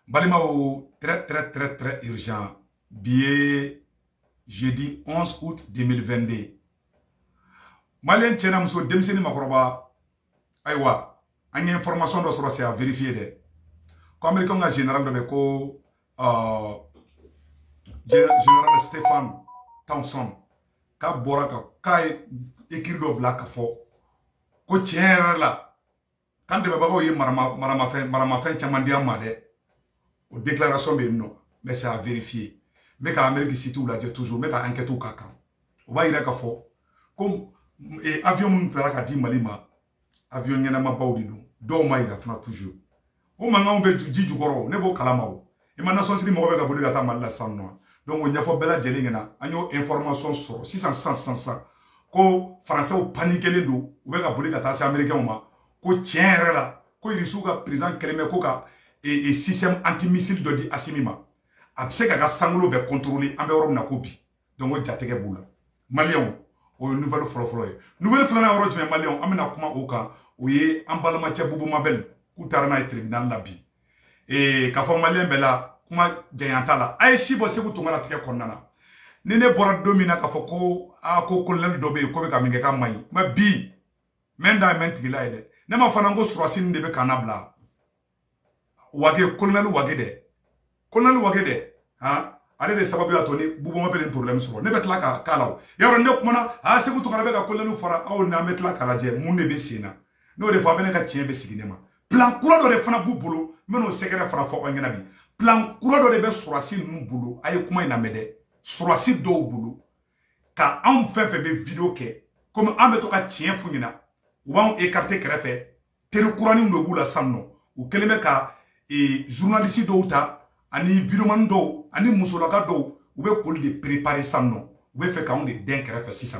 Balimao très urgent. Billet jeudi 11 août 2022. Malien tchena muso demseni makoroba. Aywa, anya information do soro c'est à vérifier de. Comme américain nga général de beko général Stéphane Thompson ka boraka ka écrit do black fo ko tiens là quand de baba yi marama fin chamandia made aux déclarations de non mais c'est à vérifier mais quand Amérique city ou la dit toujours mais quand enquête ou kaka on va ira ka fo comme avion mun pera ka di malima avion nyana ma bawdi do ma ira fana toujours o manga on be ji jugoro ne bo kalamao e mana son sidi mo be ka boli ka ta malla sanno donc on yafo bela jelingena anyo information sur 600 ko français o paniquer do ou be ka boli ka ta ci américain ma ko tiens là ko irisu ka président keleme ko ka et système antimissile de di asimima abse ka sangulo be contrôler ambe Europe na ko bi donc o jatege bula malien o nouvelle floflo nouvelle flana oro jme malien amena kuma o ka o ye ambalama cha bubu mabel ku tarana tribunal labi et ka fo malien bela kuma jayantala ay shibo seku tungana tike konnana nene bora domina ka fo ko a ko kolel dobe ko be ka minge ka mai ma bi menda mentigila ide ne ma fana ngo surasin de be kanabla wage kolonel wage de ha ale de sababu ya toni bubu ma pelen problème soro ne betla ka kalaw yaro ne kuma a seku to be ka kolonel fara aw na metla kala je mun ne be sina no de fa bene ka tiens be siginema plan kura do de fana bubulu meno sekere fara fo ongena bi plan kura do de be surasi nu bulu ay kuma ina mede surasi do bulu ka an fe be vidéo ke comme an be to ka tiens funyina ou ba on écarter krefe tere kurani ndo bula sanno ou keleme ka journaliste do ta ani vidéoman do ani musolaka do ou be poli de préparer sanno ou be fe ka on de den krefe 600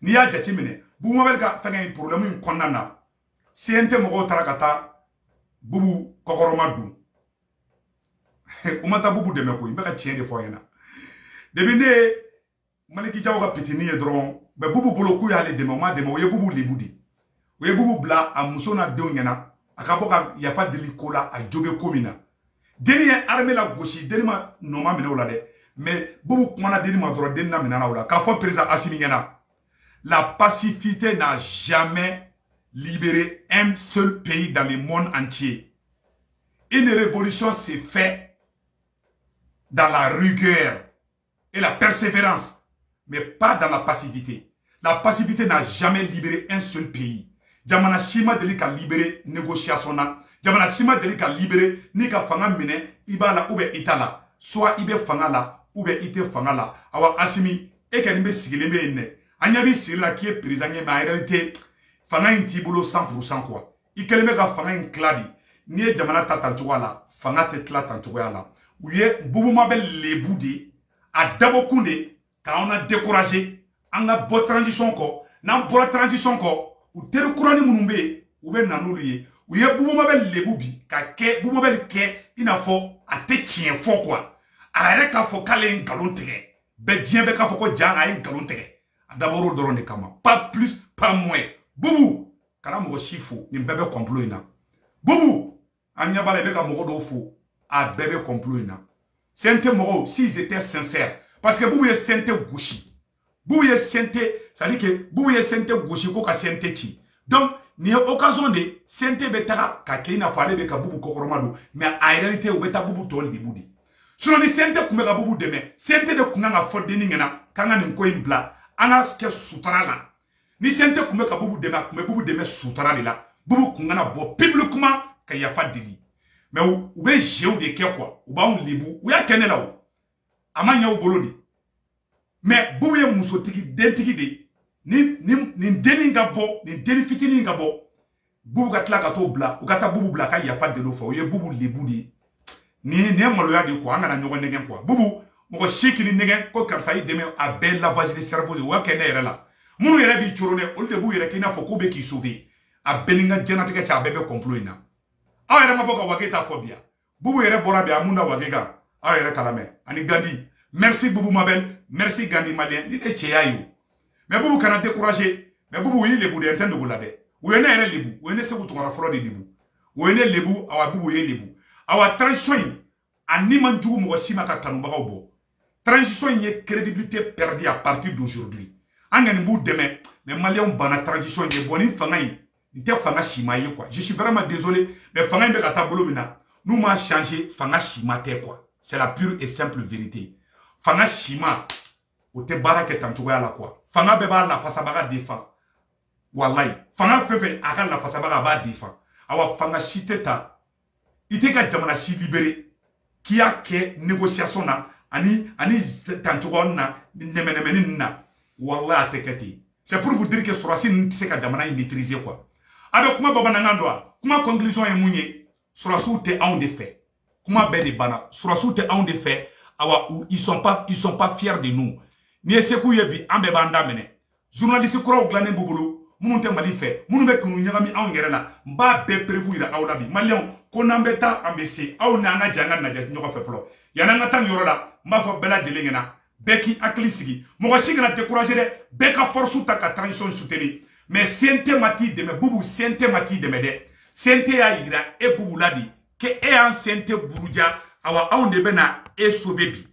ni ya jati mine bu mo bel ka fe nga problème in konnana CNT mo tarakata bubu kokoroma du umata bubu de meko imbe ka tien de foyena debine maliki jaw ka pitini e dron be bubu boloku ya le de moment de mo ye bubu libudi we bubu bla a musona de nyana akaboka yafa delikola a jobe komina deni armée la gauche deni ma noma mena wala de mais bubu kumana deni ma dro deni na mena wala ka fo président Assimi nyana la pacificité n'a jamais libéré un seul pays dans le monde entier. Une révolution s'est faite dans la rigueur et la persévérance, mais pas dans la passivité. La passivité n'a jamais libéré un seul pays. Jamana Shima Delika libéré négociation. Jamana Shima Delika libéré Nika Fanga Mine, Ibala oube Itala. Soit Ibe Fanga la, oube Ite Fanga la. Awa Assimi, Ekanimbe Sigileme Ine. Anyabi Sigila qui est prisonnier, mais en réalité, Fanga intibolo 100% quoi. Ikeleme ka fanga in kladi. Niye jamana tatanchouwa la. Fanga te kla tanchouwa la. Ouye bubu mabel lebudi. A dabo kunde. Ka on a découragé. On a beau transition ko. Nan pour la transition ko. Ou tere kurani munumbe. Oube nanouliye. Ouye bubu mabel lebubi. Ka ke bubu mabel ke. Ina fo. A te tien fo quoi. A ere ka fo kale in galon tege. Be dien be ka fo ko djanga in galon tege. A daboro dorone kama. Pas plus, pas moins. Boubou, kana mogo chifo, ni bébé complot ina. Boubou, anya bala beka mogo do fo, a bébé complot ina. Sente mogo, s'ils étaient sincères, parce que boubou est sente gauchi. Boubou est sente, ça dit que boubou est sente gauchi ko ka sente chi. Donc, ni occasion de sente betara ka keina fale beka boubou kokoromado, mais en réalité ou beta boubou tol de boudi. Selon ni sente kumeka boubou deme, sente de kunanga fode ni ngena, kanga ni ko imbla, ana ke sutara la. Ni sente kume ka bubu deme soutara de la. Bubu kungana bo publiquement ka yafa deli. Mais ou be jeou de ke quoi. Ou ba on libu. Ou ya kene la ou. Ama nya ou bolo de. Mais bubu ye musotiki dentiki de. Ni deni nga bo. Ni deni fitini nga bo. Bubu katla kato bla. Ou kata bubu bla ka yafa delo fa. Ou ye bubu libu de. Ni maloya de quoi. Anga na nyogo negen quoi. Bubu. Moko shikili negen. Ko kapsa yi deme a bel lavage de cerveau. Ou ya kene ere la. Mounou yere bi chorone, ol debu yere kina foko be ki sauvé. A beninga djenatike cha bebe complot ina. Awa yere maboka wageta phobia. Bubu yere bora be amunda wagega. Awa yere kalame. Ani Gandhi. Merci Boubou Mabel. Merci Gandhi Malien. Ni de cheya yo. Mais Boubou kana découragé. Mais Boubou yi lebu de enten de goulade. Ou yene yere lebu. Ou yene se koutumara folo de lebu. Ou yene lebu awa Boubou ye lebu. Awa transition ani man jugu mo sima ka kanubagaw bo transition y crédibilité perdue à partir d'aujourd'hui angani bu deme mais malien bana transition y boni fangay nte fanga shima ye quoi je suis vraiment désolé mais fangay be ka tabolo mina nous m'a changé fanga shima te quoi c'est la pure et simple vérité fanga shima o te baraka tantoya la quoi fanga be ba la fasabaga défend wallahi fanga fefe aka la fasabaga ba défend awa fanga shiteta ite ka jamana si libéré qui a que négociation na ani tantoya na nemenemeni na wallahi atekati c'est pour vous dire que Sorasi ne sait ka jamana maîtriser quoi avec kuma baba nanga doa kuma conclusion est mounier Sorasi te on de fait kuma be de bana Sorasi te on de fait awa ils sont pas fiers de nous ni sekou yebi ambe banda mene journaliste ko glané bubulu munu te mali fait munu be kunu nyagami aw ngere na mba be prévu ira awla bi malion ko nambeta ambesi aw nanga janga na jet nyoko fe flo yana ngata yoro la mba fo bela jelengena beki akli sigi mo sigi na décourager de beka force ta ka transition soutenir mais sente mati de me bubu sente mati de me de sente ya ira e bubu ladi ke e an sente buruja awa aw de bena e sauver bi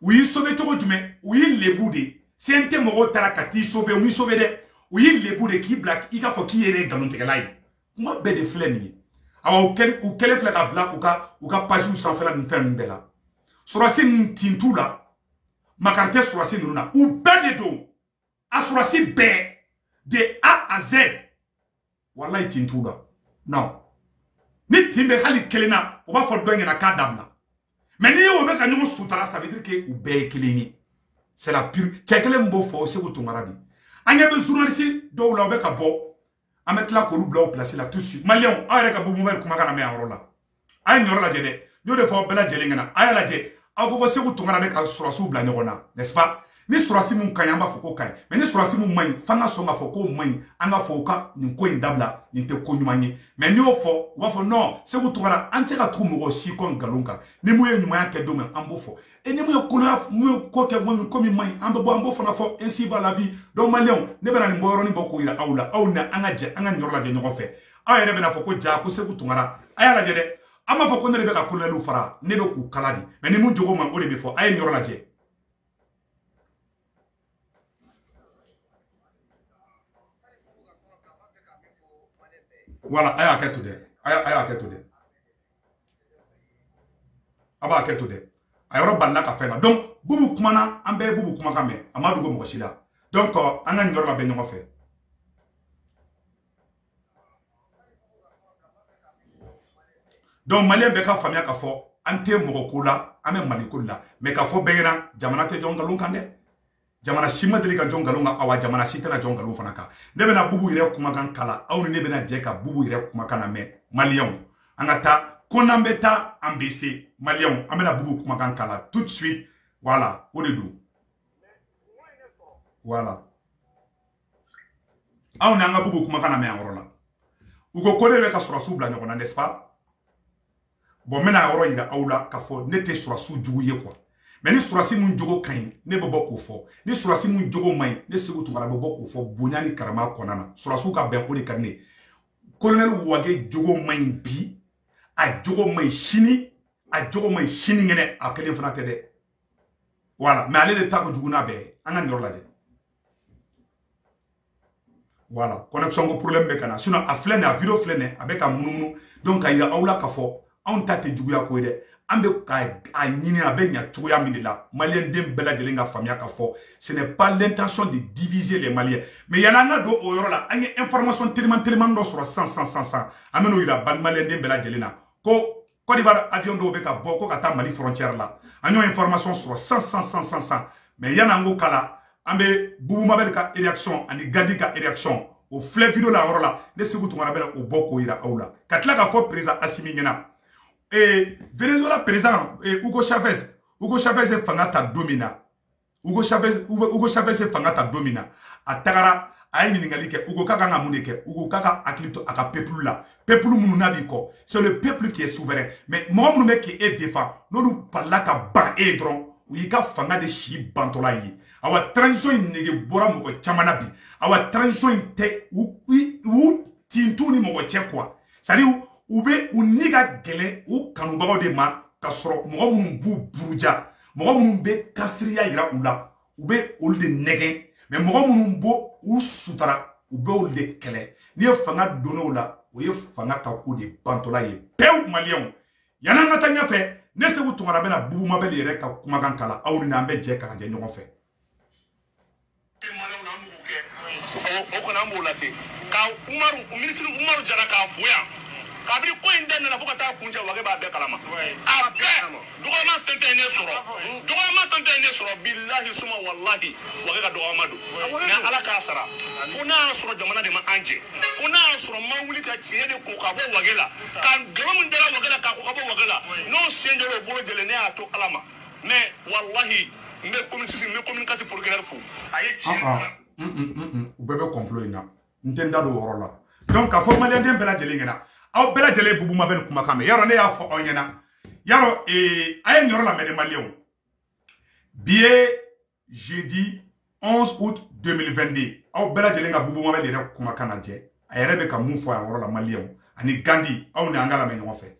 oui sauver to jume oui lebu de sente mo tara kati sauver oui sauver de oui lebu de ki black ika fo ki ere galon tegelai kuma be de fleni awa ou kele fleka black ou ka page ou sans faire une ferme bela Sorasi tintula Makarte Sorasi nuna ou ben do a Sorasi be de A à Z wallahi tintula non ni timbe hali kelena o ba fo do ngena ka dabla mais ni o be ka nyomo sutara ça veut dire que ou be keleni c'est la pure tchekele mbo fo se ko tungarabi anya be journaliste do la o be ka bo amet la ko lu bla o placer là tout de suite malien a ka bo mo kuma kana me anrola ay nyoro la jede yo de fo bela jele ngena ay la je agogo se ko tungarabe ka Sorasi bla nyona n'est-ce pas ni Sorasi mun kanyamba fo ko kay mais ni Sorasi mun may fanga so ma fo ko may anga fo ka ni ko indabla ni te ko nyumanye mais ni o fo wa fo non se ko tungara ante ka tu mo shi kon galonka ni mu ye nyuma ke do men ambo fo et ni mu ye kono mu ko ke mo ko mi may ambo fo na fo ainsi va la vie donc malien ne bena ni mboro ni boko ira awla awna anga je anga nyorla je nyoko fe ay re bena fo ko ja ko se ko tungara ay la je de ama fo ko ne be ka kolelu fara ne be ku kaladi mais ni mu jogo man o de be fo ay nyorla je voilà aya keto de aya keto de aba keto de ayoro balla ka fena donc bubu kumana ambe bubu kuma kame amadu go mo shila donc anga ngor la be nyoko fe donc malien be ka famia ka fo ante mo ko la ame maliko la mais ka fo beena jamana te jonga lunkande jamana shima deli ka jonga lunga awa jamana shitana jonga lu fanaka ne bena bubu ire kuma kan kala aw ne bena je ka bubu ire kuma kana me malien angata konambeta ambc malien amena bubu kuma kan kala tout de suite voilà au dedou voilà aw ne anga bubu kuma kana me anrola ugo kode be ka Sorasi bla nyona n'est-ce pas bon mena oro ira awla ka fo nete Sorasi jugu ye quoi mais ni Sorasi mun jogo kan ne be boko fo ni Sorasi mun jogo mai ne segu tungara be boko fo bonyani karama konana Sorasi ka ben o de karne colonel wage jogo mai bi a jogo mai shini ngene a kelen fana tede voilà mais allez de ta ko juguna be anga ndor laje voilà connexion ko problème be kana sinon a flene a video flene avec a mununu donc a ira awla ka fo on tate juguya ko de ambe ka a nyini abe nya tuya mindila malien dem bela jelenga famia ka fo ce n'est pas l'intention de diviser les maliens mais yana na do o yoro la anye information tellement do sur 100 ameno ila ban malien dem bela jelena ko Côte d'Ivoire avion do be ka boko ka ta Mali frontière la anyo information sur 100 mais yana ngo kala ambe bubu mabel ka réaction ani gadi ka réaction au fleuve vidéo la yoro la ne segu tungara bela o boko ira aula katla ka fo président Assimi ngena et Venezuela président Hugo Chavez est fangata domina Hugo Chavez est fangata domina atagara ayi ningali ke Hugo kaka nga muneke Hugo kaka aklito aka peuple la peuple munu nabi ko c'est le peuple qui est souverain mais moi munu me qui est défend nonu parla ka ba e dron ou ka fanga de shi bantola yi awa transition nege bora mo chamana bi awa transition te ou tintu ni mo che quoi c'est-à-dire ube uniga gele u kanubago de ma ka sɔrɔ mɔgɔ minnu b'u buruja mɔgɔ minnu bɛ kafiriya yira u la u bɛ olu de nɛgɛn mais mɔgɔ minnu b'o u sutara u bɛ olu de kɛlɛ n'i ye fanga donn'o la o ye fanga ka ko de bantɔla ye pewu maliyɛnw yan'an ka taa ɲɛfɛ ne Seku Tunkara bɛna Bubu Mabel yɛrɛ ka kumakan kala aw ni an bɛ jɛ ka jɛ ɲɔgɔn fɛ. O kɔni an b'o lase ka minisiri Umaru Jara k'a fo yan kabini ko in daminɛ fo ka taa kuncɛ Wage b'a bɛɛ kalama a bɛɛ dɔgɔyama fɛn fɛn ye ne sɔrɔ bilahi suma wallahi Wage ka dɔgɔyama don mais Ala k'a sara fo n'a y'a sɔrɔ jamana de ma an jɛ fo n'a y'a sɔrɔ ma wuli ka tiɲɛ de ko ka bɔ Wage la ka nkalon min dara Wage la k'a ko ka bɔ Wage la n'o sen jɔra o bolo jɛlen ne y'a to Ala ma mais wallahi n bɛ communicatif procureur fo a ye tiɲɛ u bɛɛ bɛ complot in na n tɛ n da don o yɔrɔ la donc k'a fɔ maliyɛnden bɛɛ lajɛlen ɲɛna aw bɛɛ lajɛlen Bubu Mabel kumakan mɛn yarɔ ne y'a fɔ aw ɲɛna yarɔ a ye nin yɔrɔ lamɛn de maliyɛnw bi ye jeudi 11 août 2022 aw bɛɛ lajɛlen ka Bubu Mabel yɛrɛ kumakan lajɛ a yɛrɛ bɛ ka mun fɔ a yɔrɔ la maliyɛnw ani Gandi aw ni an ka lamɛn ɲɔgɔn fɛ.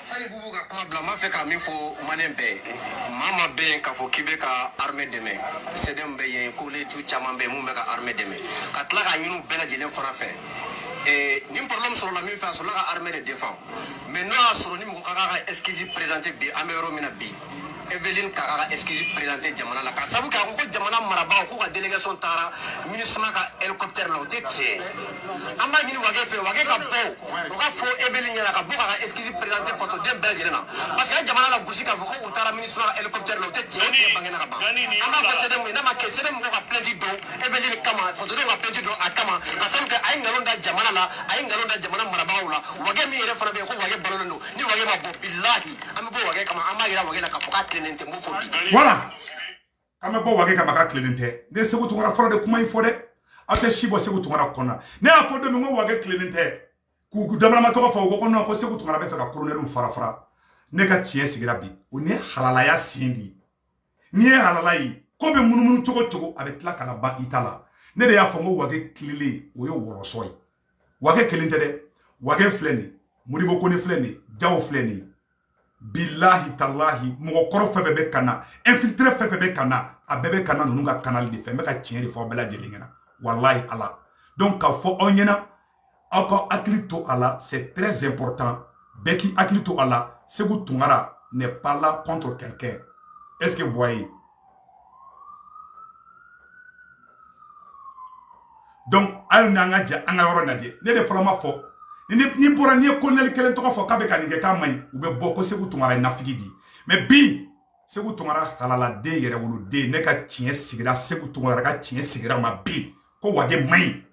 Sani Bubu ka kuma bila n b'a fɛ ka min fɔ maliyɛn bɛɛ ye maa ma bɛ yen k'a fɔ k'i bɛ ka armée dɛmɛ CDM bɛ yen collectif caman bɛ yen mun bɛ ka armée dɛmɛ ka tila ka ɲini u bɛɛ lajɛlen fana fɛ ni problème sɔrɔla min fɛ a sɔrɔla ka armée de défend mais n'o y'a sɔrɔ ni mɔgɔ ka kan ka excuse présenter bi an bɛ yɔrɔ min na bi Eveline ka kan ka excuse présenter jamana la ka sabu k'a fɔ ko jamana marabagaw k'u ka délégation taara MINUSMA ka hélicoptère la o tɛ tiɲɛ an b'a ɲini Wage fɛ Wage ka bɔ o ka fɔ Eveline ɲɛna ka bɔ k'a ka excuse présenter fasoden bɛɛ lajɛlen na parce que jamana la gosi k'a fɔ ko u taara MINUSMA ka hélicoptère la o tɛ tiɲɛ o tɛ bangena ka ban an b'a fɔ CDM ye n'a ma kɛ CDM mɔgɔw ka plainte don Eveline kama fasodenw ka plainte don a kama ka sabu kɛ a ye nkalon da jamana la a ye nkalon da jamana marabagaw la Wage min yɛrɛ fana bɛ yen ko Wage balolen don ni Wage ma bɔ bilahi an bɛ bɔ Wage kama an b'a yira Wage la k'a fɔ k'a voilà an bɛ bɔ Wage kama ka tilennen tɛ ne Seku Tunkara fɔlɔ de kuma in fɔ dɛ aw tɛ si bɔ Seku Tunkara kɔnɔ ne y'a fɔ don min ko Wage tilennen tɛ k'u damanama tɔgɔ fɔ u ko non ko Seku Tunkara bɛ fɛ ka colonel fara ne ka tiɲɛ sigira bi o ni halalaya sen di n'i ye halala ye ko bɛ munumunu cogo cogo a bɛ tila ka na ban i ta la ne de y'a fɔ n ko Wage tilelen o ye wɔlɔsɔ ye Wage kelen tɛ dɛ Wage filɛ nin Modibo Kone filɛ nin Jawo filɛ nin billahi tallahi mɔgɔ kɔrɔ fɛn fɛn bɛ ka na infiltré fɛn fɛn bɛ ka na a bɛɛ bɛ ka na ninnu ka canal de fɛ n bɛ ka tiɲɛ de fɔ aw bɛɛ lajɛlen ɲɛna wallahi ala donc k'a fɔ aw ɲɛna aw ka hakili to a la c'est très important bɛɛ k'i hakili to a la Seku Tunkara n'est pas là contre quelqu'un est-ce que vous voyez donc aw ni an ka jɛ an ka yɔrɔ lajɛ ne de fɔlɔ ma fɔ ni bɔra ni ye colonel kelen tɔgɔ fɔ k'a bɛ ka nin kɛ k'a man ɲi u bɛ bɔ ko Seku Tunkara ye nafigi di mais bi Seku Tunkara halaladen yɛrɛ woloden ne ka tiɲɛ sigira Seku Tunkara ka tiɲɛ sigira ma bi ko Wage man ɲi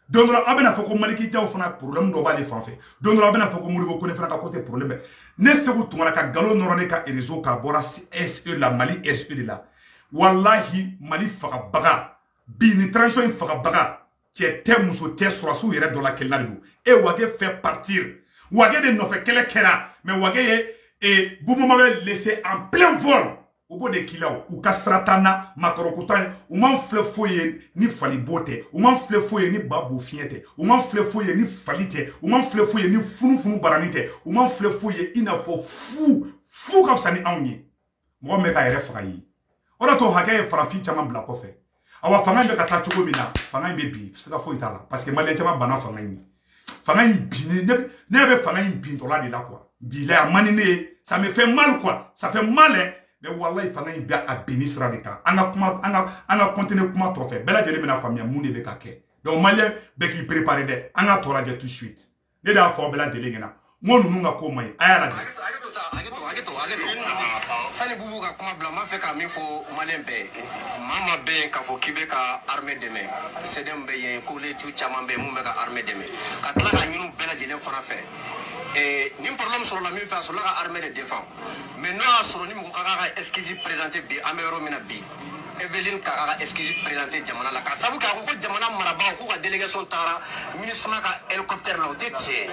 don dɔ la aw bɛna fɔ ko Maliki Jaw fana problème dɔ b'ale fan fɛ don dɔ la aw bɛna fɔ ko Modibo Kone fana ka côté problème bɛ ne Seku Tunkara ka nkalon nɔrɔ ne ka réseau k'a bɔra SE la Mali SE de la wallahi Mali fagabaga bi ni transition in fagabaga cɛ tɛ muso tɛ sɔrɔsiw yɛrɛ dɔ la kɛlɛ de don et Wage fait partir Wage de nɔfɛ kɛlɛ kɛra mais Wage ye Bubu Mabel laissé en plein vol u b'o de k'i la u ka sira t'an na makɔrɔkutan u m'an filɛ foyi ye ni falibo tɛ u m'an filɛ foyi ye ni babo fiɲɛ tɛ u m'an filɛ foyi ye ni fali tɛ u m'an filɛ foyi ye ni funufunu barani tɛ u m'an filɛ foyi ye i n'a fɔ fu ka fisa ni anw ye mɔgɔ min bɛ k'a yɛrɛ faga ye o de to hakɛ ye farafin caman bila kɔfɛ awa fanga in bɛ ka taa cogo min na fanga in bɛ bin sika foyi t'a la parce que maliyɛn caman banna fanga in ye fanga in bin ne bɛ fanga in bin tɔla de la quoi bila a man ni ne ye ça me fait mal quoi ça fait mal hein mais wallahi fanga in bɛ a binni sira de kan an ka continuer kuma tɔ fɛ bɛɛ lajɛlen bɛna faamuya mun de bɛ ka kɛ donc maliyɛn bɛɛ k'i préparer dɛ an ka tɔ lajɛ tout de suite ne de y'a fɔ bɛɛ lajɛlen ɲɛna n ko ninnu ka ko man ɲi a y'a lajɛ. Sani Bubu ka kuma bila n b'a fɛ ka min fɔ maliyɛn bɛɛ ye maa ma bɛ yen k'a fɔ k'i bɛ ka armée dɛmɛ CDM bɛ yen collectif caman bɛ yen mun bɛ ka armée dɛmɛ ka tila ka ɲini u bɛɛ lajɛlen fana fɛ ni problème sɔrɔla min fɛ a sɔrɔla ka armée de défend mais n'o y'a sɔrɔ ni mɔgɔ ka kan ka excuse présenter bi an bɛ yɔrɔ min na bi Eveline ka kan ka excuse présenter jamana la ka sabu k'a fɔ ko jamana marabagaw k'u ka délégation taara MINUSMA ka hélicoptère hélicoptère là, t'es tiens.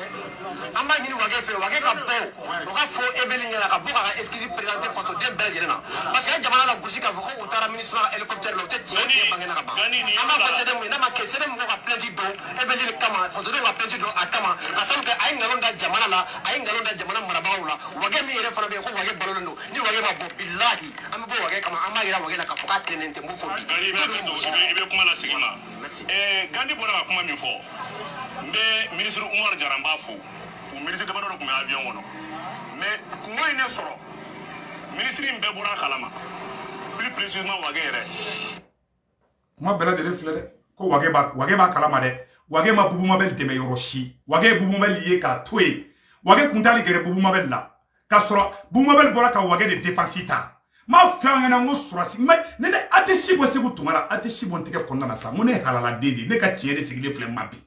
Amba ni wage fait, wage ka bon. On va faut Evelyn la ka boka excuse présenter photo de belge là. Parce que jamana la bougie ka voko otara ministre hélicoptère là, t'es tiens. Amba fa c'est dem na ma que c'est dem ko plein di do. Evelyn kama photo de wa plein di do akama. Asam que ay ngalonda jamana la, ay ngalonda jamana marabaw la. Wage mi yere fana be ko wage balolo no. Ni wage ma bo billahi. Amba bo wage kama amba ira wage la ka foka tenente mo fo. Ibe kuma la sigima. Gandi bora kuma mi fo. Mbe ministre Oumar Jaramba fo. Ou ministre de Badoro kuma avion wono. Mais ko ine soro. Ministre mbe bora khalama. Plus précisément wage yere. Kuma bela de flere ko wage ba kalama de. Wage ma bubu mabel deme yoroshi. Wage bubu mabel ye ka toy. Wage kuntali gere bubu mabel la. Ka soro bubu mabel bora ka wage de défensita. Ma fɛn ɲɛna ngo surasi mais ne ate sibo segu tumara ate sibo ntege konna na sa mone halala dede ne ka tiɲɛ de sigilen filɛ ma bi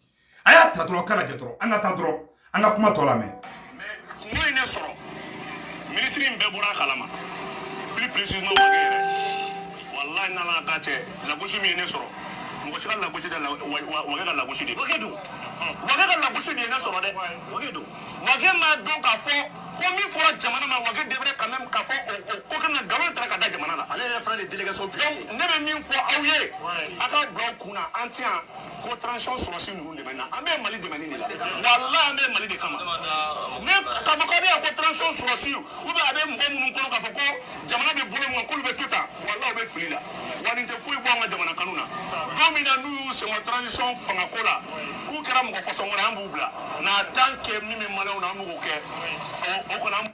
a y'a ta dɔrɔn kala jɛ dɔrɔn an ka taa dɔrɔn an ka kuma tɔ la mɛn kungo in ne sɔrɔ ministre in bɛɛ bɔra kalama plus précisément wage yɛrɛ wallahi n'ala ta cɛ lagosi min ye ne sɔrɔ mɔgɔ si ka lagosi tɛ wage ka lagosi de wage don wage ka lagosi de ye ne sɔrɔ dɛ wage don wage m'a dɔn k'a fɔ ko min fɔra jamana ma wage devrait quand même k'a fɔ o ko kan ka nkalon taara ka da jamana la Ale yɛrɛ fana de délégation bi. donc ne bɛ min fɔ aw ye a ka bila aw kun na an tɛ yan ko transition sɔrɔsi ninnu dɛmɛ na an bɛ mali dɛmɛ nin de la walahi an bɛ mali de kama ne k'a fɔ k'a bɛ yan ko transition sɔrɔsi ou bien a bɛ mɔgɔ minnu kɔnɔ k'a fɔ ko jamana bɛ bolo min kan k'olu bɛ to tan walahi o bɛ fili la wa nin tɛ foyi bɔ an ka jamana kanu na don min na n'u y'u sɛgɛn transition fangako la k'u kɛra mɔgɔ fasɔn wɛrɛ an b'u bila n'a tant que min bɛ maliyɛnw na an b'o kɛ o kɔni an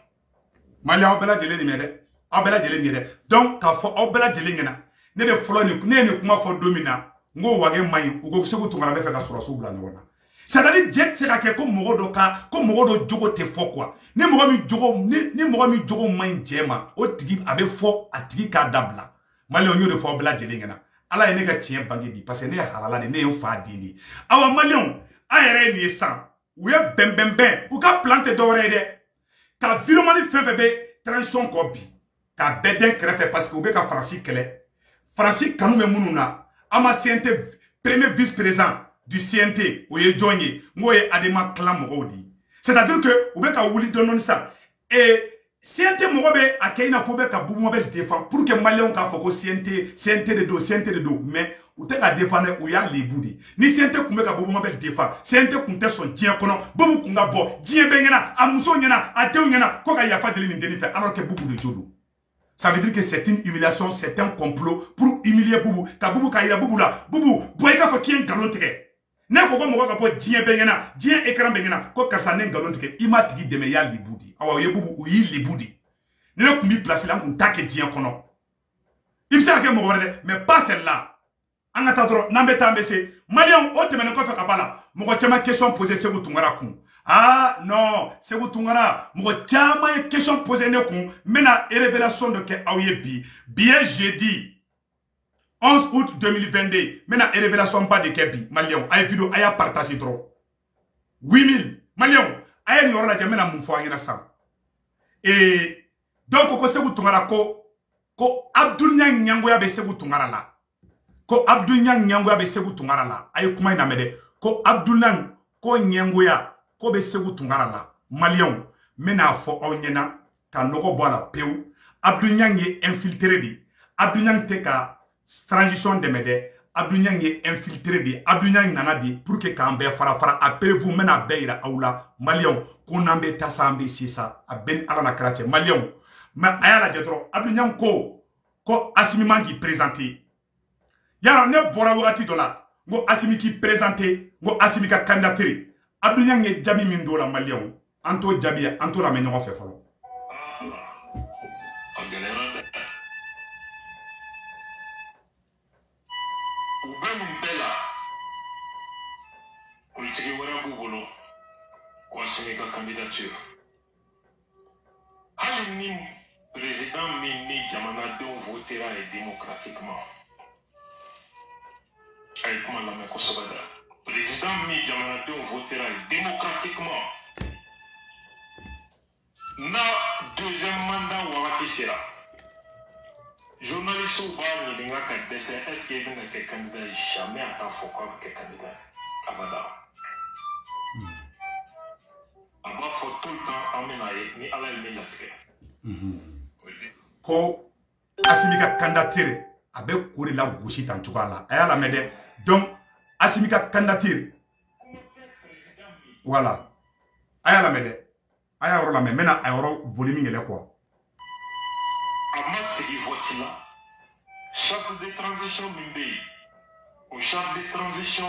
maliyɛn aw bɛɛ lajɛlen nin mɛ dɛ aw bɛɛ lajɛlen nin dɛ donc k'a fɔ aw bɛɛ lajɛlen ɲɛna ne de fɔlɔ ne ye nin kuma fɔ don min na n ko wage man ɲi u ko segu tunkara bɛ fɛ ka sɔrɔsiw bila ɲɔgɔn na c'est à dire jɛ tɛ se ka kɛ ko mɔgɔ dɔ jogo tɛ fɔ quoi ni mɔgɔ min jogo man ɲi jɛ ma o tigi a bɛ fɔ a tigi k'a dabila maliyɛnw y'o de fɔ aw bɛɛ lajɛlen ɲɛna ala ye ne ka tiɲɛ bange bi parce que ne ye halala de ne ye n fa den de awa maliyɛnw an yɛrɛ ye nin ye san u ye bɛnbɛnbɛn u ka plan tɛ dɔwɛrɛ ye dɛ ka viremani fɛn fɛn bɛ transition kɔ bi ka bɛɛ den kɛrɛfɛ parce que u bɛ ka faransi kɛlɛ faransi kanu bɛ minnu na an ma CNT premier vice président du CNT o ye jɔn ye n k'o ye Adama clan mɔgɔw de ye c'est à dire que u bɛ ka wuli dɔɔni sisan CNT mɔgɔ bɛ a kɛ i n'a fɔ u bɛ ka Bubu Mabel défend pour que maliyɛnw k'a fɔ ko CNT de don mais u tɛ ka défendre u y'a lebu de ni CNT tun bɛ ka Bubu Mabel défend CNT tun tɛ sɔn diɲɛ kɔnɔ Bubu tun ka bɔ diɲɛ bɛɛ ɲɛna a muso ɲɛna a denw ɲɛna ko ka yafa deli nin dennin fɛ alors que Bubu de jo don ça veut dire que c'est une humiliation c'est un complot pour humilier Bubu ka Bubu ka yira Bubu la Bubu bɔ i k'a fɔ k'i ye nkalon tigɛ ne ko mɔgɔ ka bɔ diɲɛ bɛɛ ɲɛna diɲɛ écran bɛɛ ɲɛna ko karisa ne nkalon tigɛ i ma tigi dɛmɛ i y'a lebu de awa o ye Bubu o y'i lebu de ni ne tun b'i place la n tun t'a kɛ diɲɛ kɔnɔ i bɛ se ka kɛ mɔgɔ wɛrɛ dɛ mais pas celle-là an ka taa dɔrɔn n'an bɛ taa an bɛ se maliyɛnw o tɛmɛnen kɔfɛ ka ban la mɔgɔ caman question posé Segu Tunkara kun ah non Segu Tunkara mɔgɔ caman ye question posé ne kun n bɛna révélation dɔ kɛ aw ye bi ye jeudi 11 août 2022 n bɛna révélation ba de kɛ bi maliyɛnw a ye vidéo a y'a partagé dɔrɔn 8000 maliyɛnw a ye nin yɔrɔ lajɛ n bɛna mun fɔ an ɲɛna sisan donc ko Segu Tunkara ko Abdou Niang ɲangoya bɛ Segu Tunkara la ko Abdou Niang ɲangoya bɛ Segu Tunkara la a ye kuma in lamɛn dɛ ko Abdou Niang ko ɲangoya ko bɛ Segu Tunkara la maliyɛnw n bɛna fɔ aw ɲɛna ka nɔgɔ bɔ a la pewu Abdou Niang ye infiltré de Abdou Niang tɛ ka transition dɛmɛ dɛ Abdou Niang ye infiltré de Abdou Niang nana de pour que k'an bɛɛ fara après vous n bɛna bɛɛ yira aw la maliyɛnw ko n'an bɛ taa sa an bɛ se sa a bɛɛ ni ala na kira cɛ maliyɛnw mais a y'a lajɛ dɔrɔn Abdou Niang ko Assimi man k'i présenté yara ne bɔra wagati dɔ la n ko Assimi k'i présenté n ko Assimi ka candidature Abdou Niang ye jaabi min d'o la maliyɛnw an t'o jaabi ye an t'o lamɛn ɲɔgɔn fɛ fɔlɔ u bɛ nin bɛɛ la politiki wɛrɛ b'u bolo ko Assimi ka candidature hali ni président min ni jamanadenw votera ye démocratiquement a ye kuma lamɛn kosɛbɛ dɛ président min jamanadenw votera ye démocratiquement na deuxième mandat wagati sera journalistes b'a ɲininka ka dɛsɛ est-ce que i bɛna kɛ candidat ye jamais a t'a fɔ k'a bɛ kɛ candidat ye abada faut tout le temps emmener ni ala ni latige. Ko Asimika candidature abe kori la gosi tan cogoya aya la mede donc Asimika candidature voilà aya la mede aya yɔrɔ la mɛ mena a yɔrɔ volume yɛlɛ quoi a ma sigi vote la charte de transition min bɛ yen o charte de transition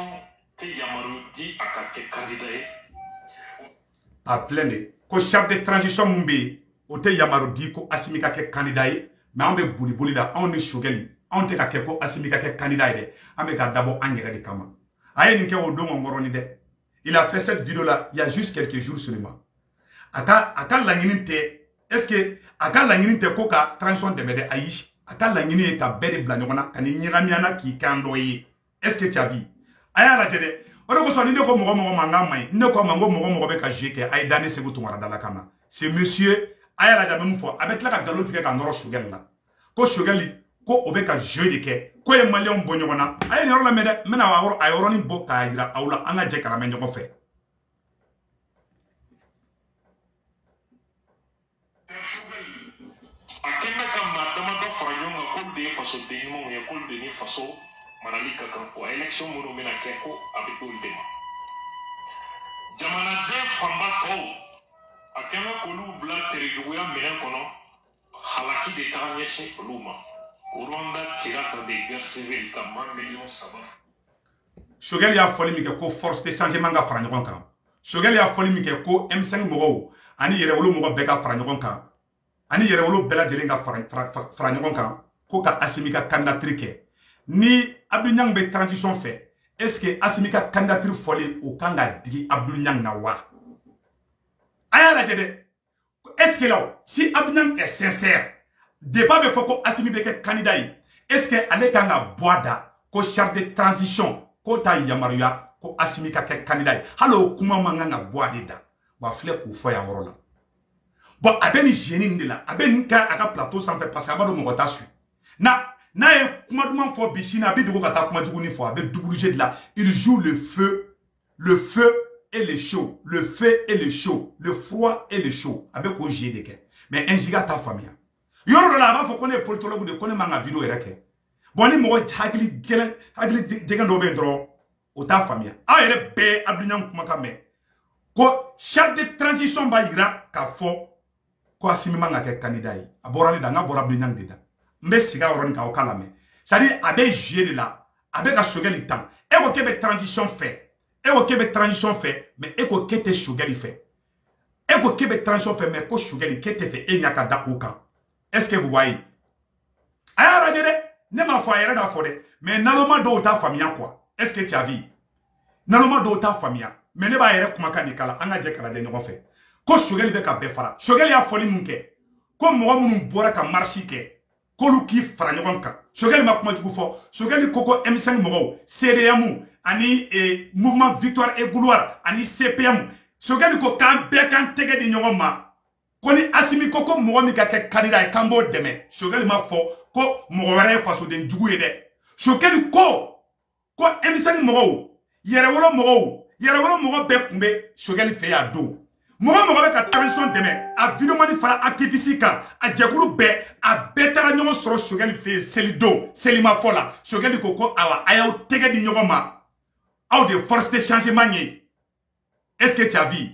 tɛ yamaru di a ka kɛ candidat ye a filɛ de ko charte de transition min bɛ yen o tɛ yamaru di ko Asimi ka kɛ candidat ye mais an bɛ boli boli la anw ni Sogɛli anw tɛ ka kɛ ko Asimi ka kɛ candidat ye dɛ an bɛ ka dabɔ an yɛrɛ de kama a ye nin kɛ o don ŋɔrɔni dɛ il a fait cette vidéo là il y a juste quelques jours seulement a ka laɲini tɛ est ce que a ka laɲini tɛ ko ka transition dɛmɛ dɛ ayi a ka laɲini ye ka bɛɛ de bila ɲɔgɔn na ka ni ɲagamiana k'i kan dɔ ye est ce que tu as vu a y'a lajɛ dɛ o de kosɔn ni ne ko mɔgɔ mɔgɔ ma n k'a man ɲi ne ko a ma n ko mɔgɔ mɔgɔ bɛ ka jeu kɛ a ye da ne Segu Tunkara dala kan na c'est monsieur a y'a lajɛ a bɛ mun fɔ a bɛ tila ka nkalon tigɛ ka nɔrɔ Sogɛli la ko Sogɛli ko o bɛ ka jeu de kɛ ko ye maliyɛnw bɔ ɲɔgɔn na a ye nin yɔrɔ lamɛn dɛ n bɛna a yɔrɔnin bɔ k'a jira aw la an ka jɛ ka lamɛn ɲɔgɔn fɛ. a kɛnɛ ka maa dama dɔ fara ɲɔgɔn kan k'olu de ye fasoden ɲumanw ye k'olu de ni faso marali ka kan o élection minnu bɛna kɛ ko a bɛ d'olu de ma jamanaden fanba tɔw a kɛnɛ k'olu bila terijuguya minɛn kɔnɔ halaki de taga ɲɛsin olu ma Rwanda tira dans des guerres civiles ka maa miliyɔn 3. Sogɛli y'a fɔli min kɛ ko force de changement ka fara ɲɔgɔn kan Sogɛli y'a fɔli min kɛ ko M5 mɔgɔw ani yɛrɛwolo mɔgɔ bɛɛ ka fara ɲɔgɔn kan ani yɛrɛwolo bɛɛ lajɛlen ka fara ɲɔgɔn kan ko ka Asimi ka candidature kɛ ni Abdou Niang bɛ transition fɛ est ce que Asimi ka candidature fɔli o kan ka digi Abdou Niang na wa a y'a lajɛ dɛ est ce que là si Abdou Niang est sincère débat bɛ fɔ ko Asimi bɛ kɛ candidat ye est ce que ale kan ka bɔ a da ko charte de transition ko ta yamaruya ko Asimi ka kɛ candidat ye hali o kuma man kan ka bɔ ale da wa filɛ k'o fɔ yan yɔrɔ la bon a bɛ nin jeune de la a bɛ nin kɛ a ka plateau sanfɛ parce que a b'a dɔn mɔgɔ t'a su n'a ye kuma duman fɔ bi sini a bɛ dogo ka taa kuma jugunin fɔ a bɛ double de la il joue le feu et le chaud le feu et le chaud le froid et le chaud a bɛ k'o jeu de kɛ mais un giga t'a faamuya yɔrɔ dɔ la a b'a fɔ ko ne ye politologue de ko ne man ka vidéo yɛrɛ kɛ bon ni mɔgɔ hakili jɛgɛn dɔw bɛ yen dɔrɔn o t'a faamuya aw yɛrɛ bɛɛ Abdou Niang kumakan mɛn ko charte de transition b'a jira k'a fɔ ko Asimi man ka kɛ candidat ye a bɔra ne da n ka bɔra Abdou Niang de da n bɛ sigi a yɔrɔnin kan aw k'a lamɛn c'est à dire a bɛ jouer de la a bɛ ka Sogɛli tan e ko k'e bɛ transition fɛ mais e ko k'e tɛ Sogɛli fɛ e ko k'e bɛ transition fɛ mais ko Sogɛli k'e tɛ fɛ e ɲa ka da o kan est ce que vous voyez a y'a lajɛ dɛ ne m'a fɔ a yɛrɛ d'a fɔ dɛ mais naloma dɔw t'a faamuya quoi est ce que tu as vu naloma dɔw t'a faamuya mais ne b'a yɛrɛ kumakan de kala an ka jɛ ka lajɛ ɲɔgɔn fɛ ko Sogɛli bɛ ka bɛɛ fara Sogɛli y'a fɔli mun kɛ ko mɔgɔ minnu bɔra ka marche kɛ k'olu k'i fara ɲɔgɔn kan Sogɛli ma kuma jugu fɔ Sogɛli ko ko M5 mɔgɔw CDM ani mouvement victoire et gloire ani CPM Sogɛli ko k'an bɛɛ k'an tɛgɛ di ɲɔgɔn ma ko ni Asimi ko mɔgɔ min ka kɛ candidat ye k'an b'o dɛmɛ Sogɛli ma fɔ ko mɔgɔ wɛrɛ ye fasoden jugu ye dɛ Sogɛli ko M5 mɔgɔw yɛrɛwolo mɔgɔ bɛɛ tun bɛ Sogɛli fɛ yan don mɔgɔ bɛ ka transition dɛmɛ a vidéomani fara activiste kan a jɛkulu bɛɛ a bɛɛ taara ɲɔgɔn sɔrɔ Sogɛli fɛ yen selidon selimafɔ la Sogɛli ko awa a y'aw tɛgɛ di ɲɔgɔn ma aw de force de changement ye est ce que tu as vu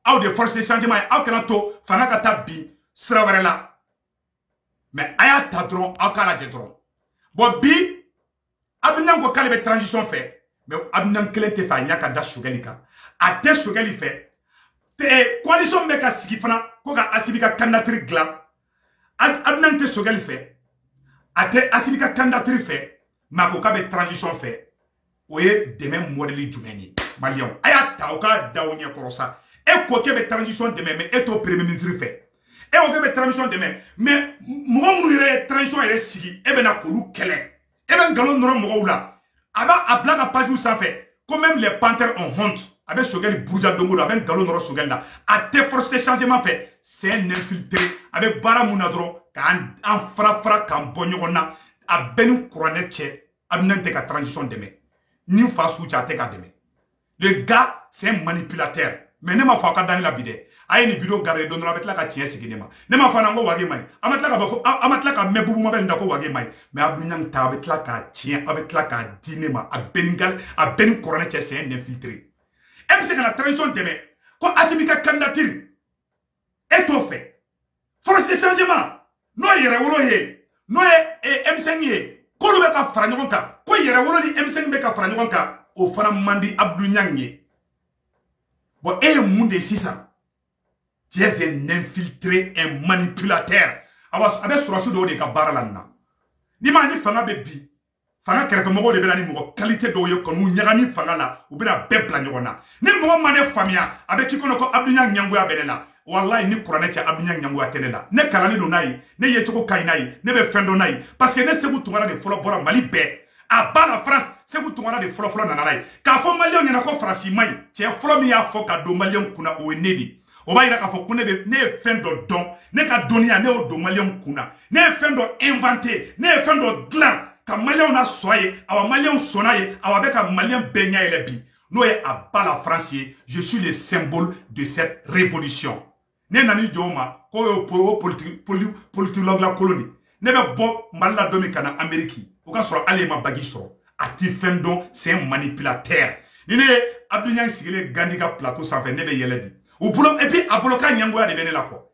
aw de force de changement ye aw kana to fanga ka taa bi sira wɛrɛ la mais a y'a ta dɔrɔn aw k'a lajɛ dɔrɔn bon bi Abdou Niang ko k'ale bɛ transition fɛ mais Abdou Niang kelen tɛ fɛ a ɲa ka da Sogɛli kan a tɛ Sogɛli fɛ coalition bɛ ka sigi fana ko ka Asimi ka candidature dilan Abdou Niang tɛ Sogɛli fɛ a tɛ Asimi ka candidature fɛ mais a ko k'a bɛ transition fɛ o ye dɛmɛ modèle jumɛn ye maliyɛnw a y'a ta o k'a da o ɲɛkɔrɔ sa e ko k'e bɛ transition dɛmɛ mais e t'o premier ministre fɛ e ko k'e bɛ transition dɛmɛ mais mɔgɔ minnu yɛrɛ ye transition yɛrɛ sigi e bɛ na k'olu kɛlɛ e bɛ nkalon nɔrɔ mɔgɔw la a b'a bila ka page sanfɛ ko même les panthères ont honte a bɛ Sogɛli buruja don o don a bɛ nkalon nɔrɔ Sogɛli la a tɛ force de changement fɛ c'est un infiltré a bɛ baara mun na dɔrɔn k'an fara k'an bɔ ɲɔgɔn na a bɛɛ ni kuranɛ cɛ Abdou Niang tɛ ka transition dɛmɛ ni fa su cɛ a tɛ ka dɛmɛ le gars c'est un manipulateur mais ne m'a fa ka dani la bide ay ni vidéo garder don avec la ka tien sigine ne m'a fa na ngo wage mai amatla ka bafo amatla ka me bubu ma ben ndako wage mai mais Abdou Niang ta avec la ka tien avec la ka dine ma a beningal a ben corona che c'est un infiltré MC la trahison demain ko asimika candidature et to fait force changement no yere wolo he no e M5 ye ko lu be ka fara ɲɔgɔn kan ko yere wolo ni M5 be ka fara ɲɔgɔn kan o fana mandi Abdou Niang ye bon et mun de sisan tu es un infiltré un manipulateur avec surasi do de ka bara la na ni ma ni fanga be bi fanga kɛrɛfɛ mɔgɔw de bena ni mɔgɔ qualité dɔw ye kɔni u ɲagami fanga la u bena bɛɛ bila ɲɔgɔn na ni mɔgɔ ma ne faamuya a bɛ k'i kɔnɔ ko Abdou Niang ɲangoya bɛ ne la wallahi ni kuranɛ cɛ Abdou Niang ɲangoya tɛ ne la ne kalani don n'a ye ne ye cogo ka ɲi n'a ye ne bɛ fɛn dɔn n'a ye parce que ne Segu Tunkara de fɔlɔ bɔra Mali bɛɛ a ba la France Segu Tunkara de fɔlɔ nana n'a ye k'a fɔ maliyɛnw ɲɛna ko Faransi ma ɲi cɛ fɔlɔ min y'a fɔ ka don maliyɛnw kunna o ye ne de o b'a yira k'a fɔ ko ne ye fɛn dɔ dɔn ne ka dɔnniya ne y'o don maliyɛnw kunna ne ye fɛn dɔ inventé ne ye fɛn dɔ dilan ka maliyɛnw na sɔn ye awa maliyɛnw sɔnna ye awa bɛ ka maliyɛn bɛɛ ɲɛ yɛlɛ bi n'o ye a ba la France ye je suis le symbole de cette révolution ne nani jɔ o ma ko o politologue la kolon de ne bɛ bɔ Mali la don min ka na Amérique o ka sɔrɔ ale ma bagi sɔrɔ a ti fɛn dɔn c'est un manipulateur ni ne ye Abdou Niang sigilen Gandhi ka plateau sanfɛ ne bɛ yɛlɛ bi au boulot et puis à boloka ɲangoya de bɛ ne la quoi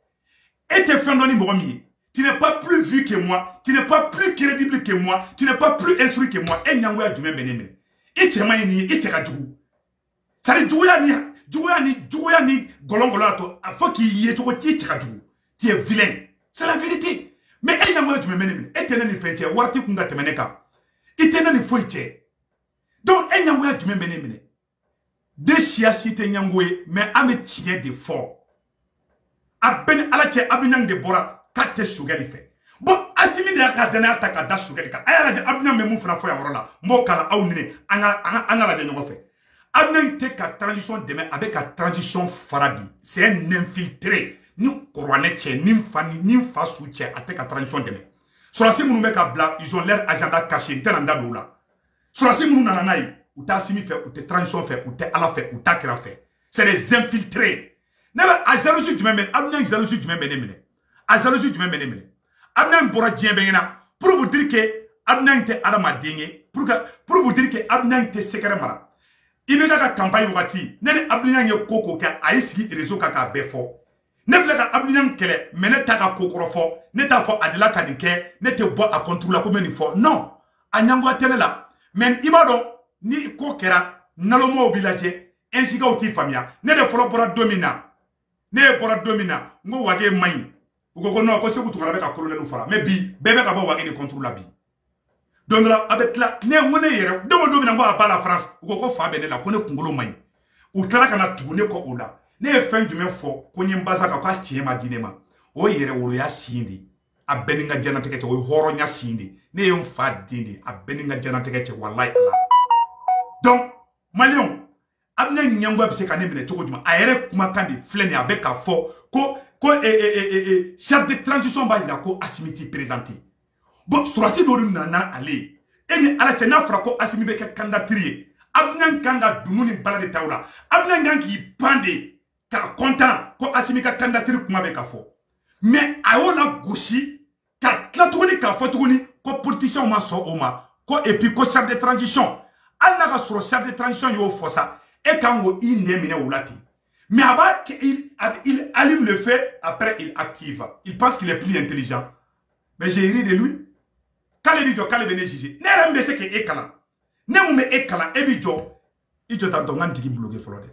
et te fɛn dɔn ni mɔgɔ min ye tu n'es pas plus vu que moi, tu n'es pas plus crédible que moi, tu n'es pas plus instruit que moi. Et Niangoya du même bénémine. Et tu m'as dit, et tu as dit, ça dit, Djouya ni golongolato, il faut qu'il y ait tout qui tu es vilain. C'est la vérité. Mais et Niangoya du même bénémine. Et tu n'es ni fait, warti kunga temeneka. Et tu n'es ni fouille. Donc, et Niangoya du même bénémine. Des chias cité Niangoya, mais à me tirer des forts. A ben ala tche Abdou Niang de Bora. Kate sugali fait bon asimi de ka dana ta ka da sugali ka ayara de Abdou Niang me mun fana fo ya woro la mo kala aw nene anga la de ɲɔgɔn fɛ Abdou Niang te ka transition demain avec ka transition faradi c'est un infiltré ni Kourane cɛ ni fa su cɛ a te ka transition demain surasi minnu bɛ ka bila ils ont leur agenda caché n tɛna n da don o la surasi minnu nana n'a ye u t'a asimi fɛ u tɛ transition fɛ u tɛ ala fɛ u t'a kira fɛ c'est des infiltrés ne bɛ a jalousie jumɛn bɛ Abdou Niang jalousie jumɛn bɛ ne minɛ a jalousie jumɛn bɛ ne minɛ Abdou Niang bɔra diɲɛ bɛɛ ɲɛna pour vous dire que Abdou Niang tɛ adamaden ye pour vous dire que Abdou Niang tɛ secret mara i bɛ ka campagne wagati ne ni Abdou Niang ye ko kɛ a y'i sigi réseau kan k'a bɛɛ fɔ ne filɛ ka Abdou Niang kɛlɛ mais ne t'a ka ko kɔrɔ fɔ ne t'a fɔ a delila ka nin kɛ ne tɛ bɔ a contre la ko n bɛ nin fɔ non a ɲangoya tɛ ne la mais i b'a dɔn ni ko kɛra nalomaw b'i lajɛ insigaw t'i faamuya ne de fɔlɔ bɔra don min na ne ye bɔra don min na n ko wage man ɲi u ko non ko Segu Tunkara bɛ ka colonel fara mais bi bɛɛ bɛ ka bɔ wage de contre la bi donc la a bɛ tila ne n ko ne yɛrɛ don o don min na n ko a ba la France u ko fa bɛ ne la ko ne kunkolo man ɲi u tilala ka na tugu ne kɔ o la ne ye fɛn jumɛn fɔ ko n ye n basa kan k'a tiɲɛ ma di ne ma o ye yɛrɛ woloya sin de a bɛɛ ni n ka diɲɛlatigɛ cɛ o ye hɔrɔnya sin de ne ye n fa den de a bɛɛ ni n ka diɲɛlatigɛ cɛ walayi ala donc maliyɛnw Abdou Niang ɲangoya bɛ se ka ne minɛ cogo jumɛn a yɛrɛ kumakan de filɛ nin ye a bɛ k'a fɔ ko chef de transition b'a yira ko Assimi t'i présenté bon surasi dɔ de nana ale ye e ni ala cɛ n'a fɔra ko Assimi bɛ kɛ candidature ye Abdou Niang kan ka dunun ni bala de ta o la Abdou Niang kan k'i pan de k'a content ko Assimi ka candidature kuma bɛ ka fɔ mais a y'o la gosi ka tila tuguni k'a fɔ tuguni ko politiciens ma sɔn o ma ko et puis ko chef de transition hali n'a ka sɔrɔ chef de transition y'o fɔ sa et quand il n'est miné ou lati. Mais il allume le feu, après il active. Il pense qu'il est plus intelligent. Mais j'ai ri de lui. Quand il dit que quand il vient juger, ne me sait que ekala. Ne me ekala ebijo. Il te tente un petit bloqué flode.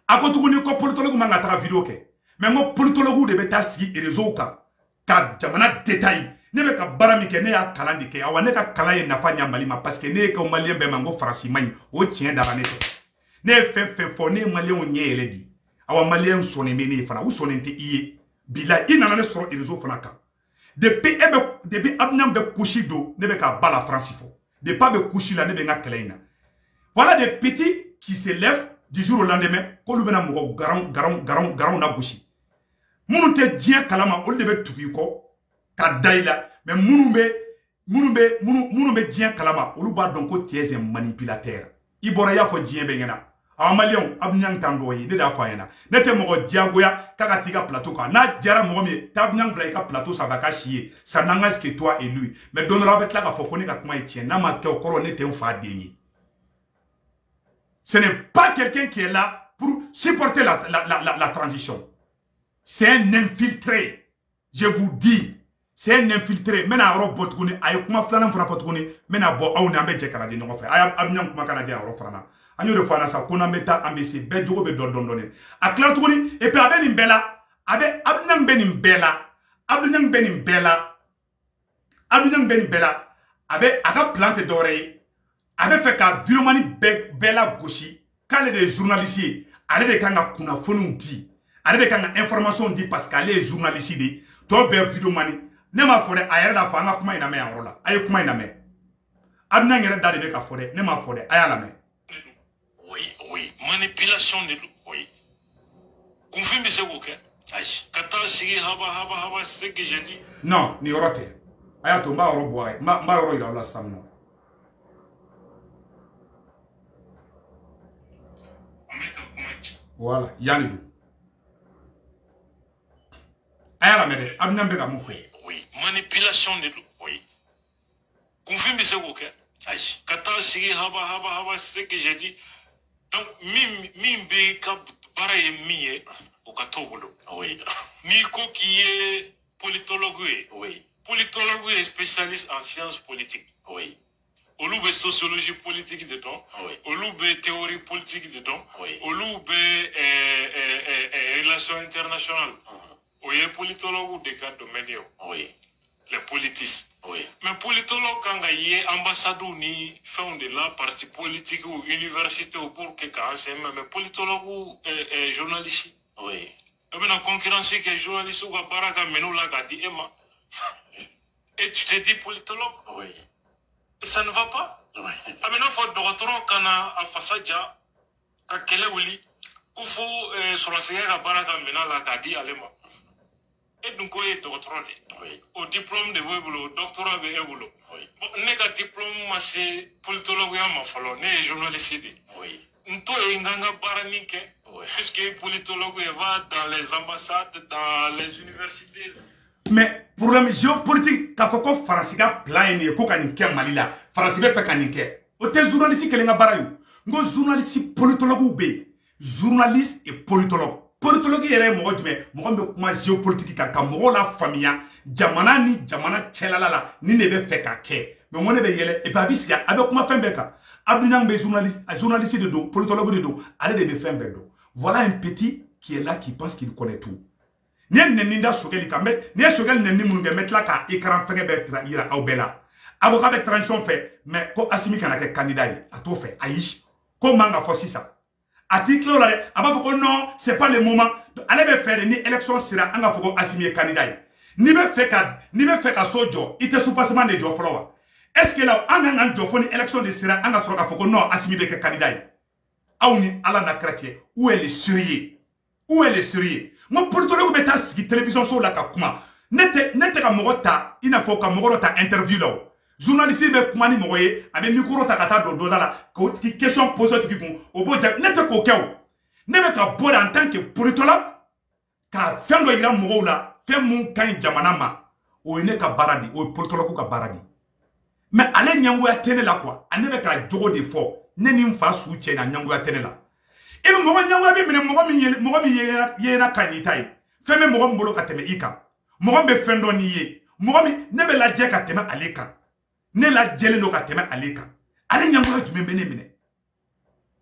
A côté où ko politologue m'a ngata vidéo ke. Mais ngo politologue de beta si réseau ka jamana détail. Ne be ka barami ke ne ya kalandi ke awa ne ka kala ye nafa nyambali ma parce que ne ka malien be mango farasi mai o tien da ne ne fe fo ne malien nye eledi awa malien soni me ne fana u soni te iye bila ina na soro réseau fana ka depuis Abdou Niang be couchi do ne be ka bala France fo de pas be couchi la ne be nga kala ina voilà des petits qui se lèvent du jour au lendemain ko lu bena mo garon na couchi munu te dien kalama o de be tuki ko Daïla, mais mounou be djien kalama, ou ba donc ko tiez un manipulateur. Ibora ya fo djien bengena. Amalion, Abnyang Tangoy, Neda Fayana. Nete Moro Diagoya, Kakatika plateau, na Djara Moromi, Tabnyang Blaika plateau, ça va cacher, ça n'engage que toi et lui. Mais donnera avec la Fokone Kakma et Tien, Nama Keo Korone te Fadini. Ce n'est pas quelqu'un qui est là pour supporter la transition. C'est un infiltré. Je vous dis, c'est un infiltré. Mena aro botkuni, ayo kuma flanan fana fotkuni, mena bo au nambe je kanadi no fe. Aya abnyam kuma kanadi aro frana. Anyo de fana sa kona meta ambesi be jogo be dondondone. Akla tukuni et puis aben imbela, abe abnyam benim bela, abnyam benim bela. Abnyam benim bela. Abe aka plante d'oreille. Abe fait ka viromani bela gauchi. Quand les journalistes, allez de kanga kuna fonu di. Allez de kanga information di parce qu'allez les journalistes di. To be viromani. Ne ma fore ayere da fa nga kuma ina me anrola ayi kuma ina me adna ngere dali be ka fore ne ma fore ayala me oui manipulation de oui confirme ce que aïe kata sigi haba c'est ce que j'ai dit non ni orote aya to mba oro boire mba oro ila la samno voilà yani du ayala me de adna be ka mu fe oui manipulation de oui confirme ce que aïe kata sigi haba c'est ce que j'ai dit donc mimbe ka baraye miye au katobolo oui ni ko qui est politologue oui politologue est spécialiste en sciences politiques oui Oloube sociologie politique dedans, oui. Oloube théorie politique dedans, oui. Oloube relations internationales. Oui, politologue ou des cas de médias. Oui. Les politistes. Oui. Mais politologue quand il y a ambassadeur ni fond de la partie politique ou université ou pour que mais politologue ou journaliste. Oui. Et bien en concurrence que journaliste ou baraka menou la gadi Emma. Et tu te dis politologue. Oui. Ça ne va pas. Oui. Ah maintenant faut de retour kana à façadia ka kele wuli ou faut sur la série baraka menou la gadi alema. Et donc, au diplôme de Webolo, au doctorat de Webolo. Nega diplôme, c'est politologue, c'est journaliste. Oui. Nous avons baranike, puisque politologue va dans les ambassades, dans les universités. Mais problème géopolitique, quand faut qu'on fasse un plan, il faut qu'on ait Malila, France fait qu'on ait. Au journaliste qui est barayou, nous journaliste politologue ou B, journaliste et politologue. Politologue yere mo jme mo be kuma géopolitique ka mo la famille jamana ni jamana chelala ni ne be fe ka ke mais mo ne be yele et pas bisika abe kuma fembe ka abdunyang be journaliste de do politologue de do ale de be fembe do voilà un petit qui est là qui pense qu'il connaît tout ni ninda sokeli ka met ni sokeli ni munu be metla ka écran fenge be tra ira au bela avocat be transition fait mais ko asimi kana ke candidat a to fait aish ko manga fo sisa article là abafoko non c'est pas le moment allez be faire ni élection sera anga foko assimilé candidat ni be fait ka sojo ite soupassement de jo flowa est-ce que là anga jo foni élection de sera anga soroka foko non assimilé que candidat awni ala na chrétien où est le sérieux mo politologue beta sigi télévision sur la ka kuma nete ka mogota ina foka mogota interview là journaliste be kuma ni moye avec micro ta kata do dala ko ki question pose ti kun oboja nete ko kew nebe ka boda en tant que politologue ka fendo ira mogo la fem mun kan jamana ma o ne ka baradi o politologue ka baradi mais ale nyango ya tene la quoi anebe ka jogo de fo ne ni mfa su che na nyango ya tene la e be mogo nyango bi mine mogo mi yena kanitai feme mogo mbolo ka teme ika mogo be fendo ni ye mogo mi nebe la je ka teme aleka ne la jele no ka teme aleka ale nyango ha jume bene mine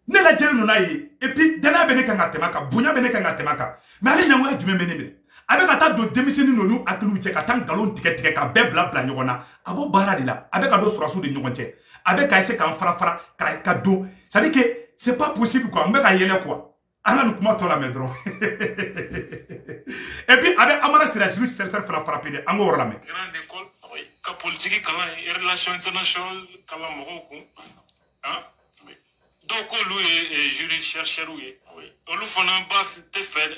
ne la jele no na ye et puis dana bene ka ngatema ka bunya bene ka ngatema ka mais ale nyango ha jume bene mine abe ka ta do demiseni no nu aklu che ka tan galon tike ka be bla bla nyona abo bara de la abe ka do surasu de nyonche abe ka ese ka fara ka do ça dit que c'est pas possible quoi mbe ka yele quoi ala no kuma to la medro et puis abe amara sira juste certains fera frapper de angor la me grande école ka politique kala relations internationales kala moko hein donc lui est juriste chercheur oui lui fona ba te faire